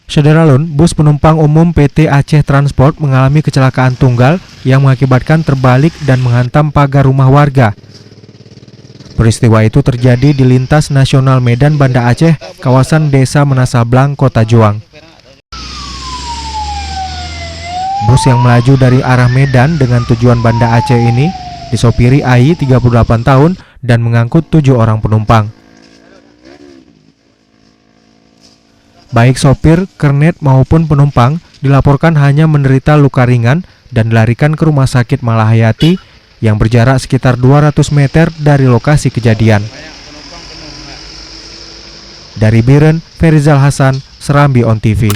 Saudara Lun, bus penumpang umum PT Aceh Transport mengalami kecelakaan tunggal yang mengakibatkan terbalik dan menghantam pagar rumah warga. Peristiwa itu terjadi di lintas nasional Medan Banda Aceh, kawasan Desa Menasablang, Kota Juang. Bus yang melaju dari arah Medan dengan tujuan Banda Aceh ini disopiri Ai 38 tahun dan mengangkut 7 orang penumpang. Baik sopir, kernet maupun penumpang dilaporkan hanya menderita luka ringan dan dilarikan ke Rumah Sakit Malahayati yang berjarak sekitar 200 meter dari lokasi kejadian. Dari Biren, Ferizal Hasan, Serambi On TV.